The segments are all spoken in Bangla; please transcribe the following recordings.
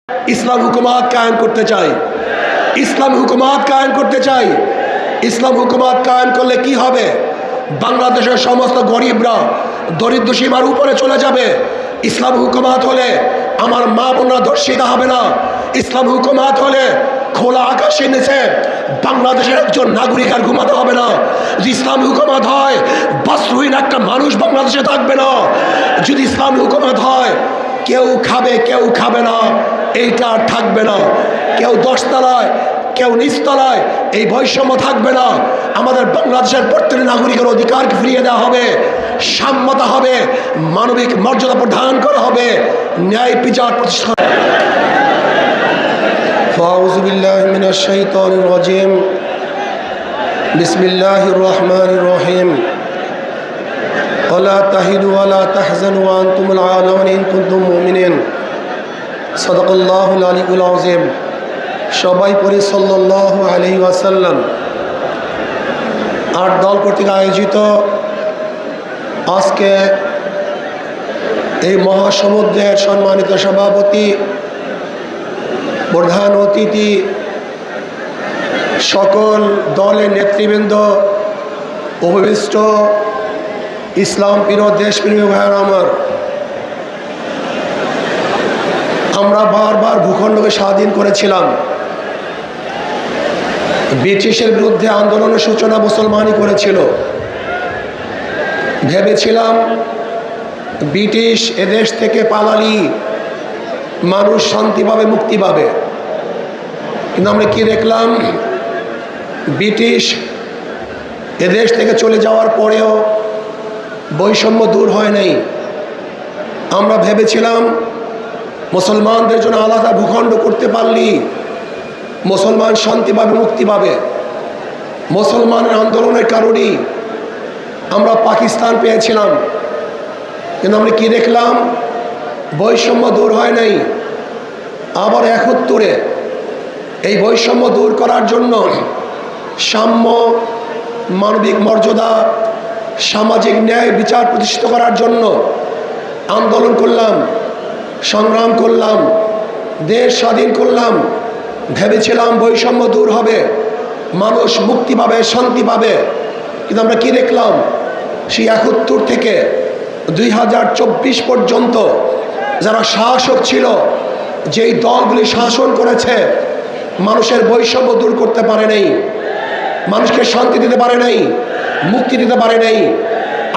ইসলাম হুকুমাত কায়েম করতে চাই, ইসলাম হুকুমাত কায়েম করতে চাই। ইসলাম হুকুমাত কায়েম করলে কি হবে? বাংলাদেশের সমস্ত গরিবরা দরিদ্র সীমার উপরে চলে যাবে। ইসলাম হুকুমাত হলে আমার মা বোনরা ধর্ষিত হবে না। ইসলাম হুকুমাত হলে খোলা আকাশের নিচে বাংলাদেশের একজন নাগরিক আর ঘুমাতে হবে না। যদি ইসলাম হুকুমাত হয় বস্ত্রহীন একটা মানুষ বাংলাদেশে থাকবে না। যদি ইসলাম হুকুমাত হয় কেউ খাবে কেউ খাবে না, এইটা আর থাকবে না। কেউ দশতলায় কেউ নিচতলায়, এই বৈষম্য থাকবে না। আমাদের বাংলাদেশের প্রত্যেক নাগরিকের অধিকারকে ফিরিয়ে দেওয়া হবে, সাম্যতা হবে, মানবিক মর্যাদা প্রদান করা হবে, ন্যায় বিচার প্রতিষ্ঠা। আউযু বিল্লাহি মিনাশ শাইতানির রাজিম। বিসমিল্লাহির রহমানির রহিম। ওয়ালা তাহিনু ওয়ালা তাহজানু ওয়া আনতুমুল আ'লাউনা ইন কুনতুম মুমিনিন। সাদাকাল্লাহুল আলিয়্যুল আযীম। সবাই পড়ি সাল্লাল্লাহু আলাইহি ওয়াসাল্লাম। 8 দল কর্তৃক আয়োজিত আজকে এই মহাসমুদ্রের সম্মানিত সভাপতি, প্রধান অতিথি, সকল দলের নেতৃবৃন্দ, উপবিষ্ট ইসলাম প্রিয় দেশপ্রেমী ভাইয়েরা আমার, আমরা বারবার ভূখণ্ডকে স্বাধীন করেছিলাম। ব্রিটিশের বিরুদ্ধে আন্দোলনের সূচনা মুসলমানই করেছিল। ভেবেছিলাম ব্রিটিশ এদেশ থেকে পালালি মানুষ শান্তি পাবে, মুক্তি পাবে। কিন্তু আমরা কি দেখলাম? ব্রিটিশ এদেশ থেকে চলে যাওয়ার পরেও বৈষম্য দূর হয় নাই। আমরা ভেবেছিলাম মুসলমানদের জন্য আলাদা ভূখণ্ড করতে পারলি মুসলমান শান্তি পাবে, মুক্তি পাবে। মুসলমানের আন্দোলনের কারণেই আমরা পাকিস্তান পেয়েছিলাম। কিন্তু আমরা কি দেখলাম? বৈষম্য দূর হয় নাই। আবার 71-এ এই বৈষম্য দূর করার জন্য সাম্য, মানবিক মর্যাদা, সামাজিক ন্যায় বিচার প্রতিষ্ঠিত করার জন্য আন্দোলন করলাম, সংগ্রাম করলাম, দেশ স্বাধীন করলাম। ভেবেছিলাম বৈষম্য দূর হবে, মানুষ মুক্তি পাবে, শান্তি পাবে। কিন্তু আমরা কি দেখলাম? সেই 71 থেকে 2024 পর্যন্ত যারা শাসক ছিল, যেই দলগুলি শাসন করেছে, মানুষের বৈষম্য দূর করতে পারে নাই, মানুষকে শান্তি দিতে পারে নাই, মুক্তি দিতে পারে নাই।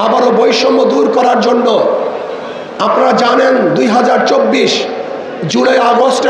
আবারও বৈষম্য দূর করার জন্য আপনারা জানেন 2024 জুলাই আগস্টের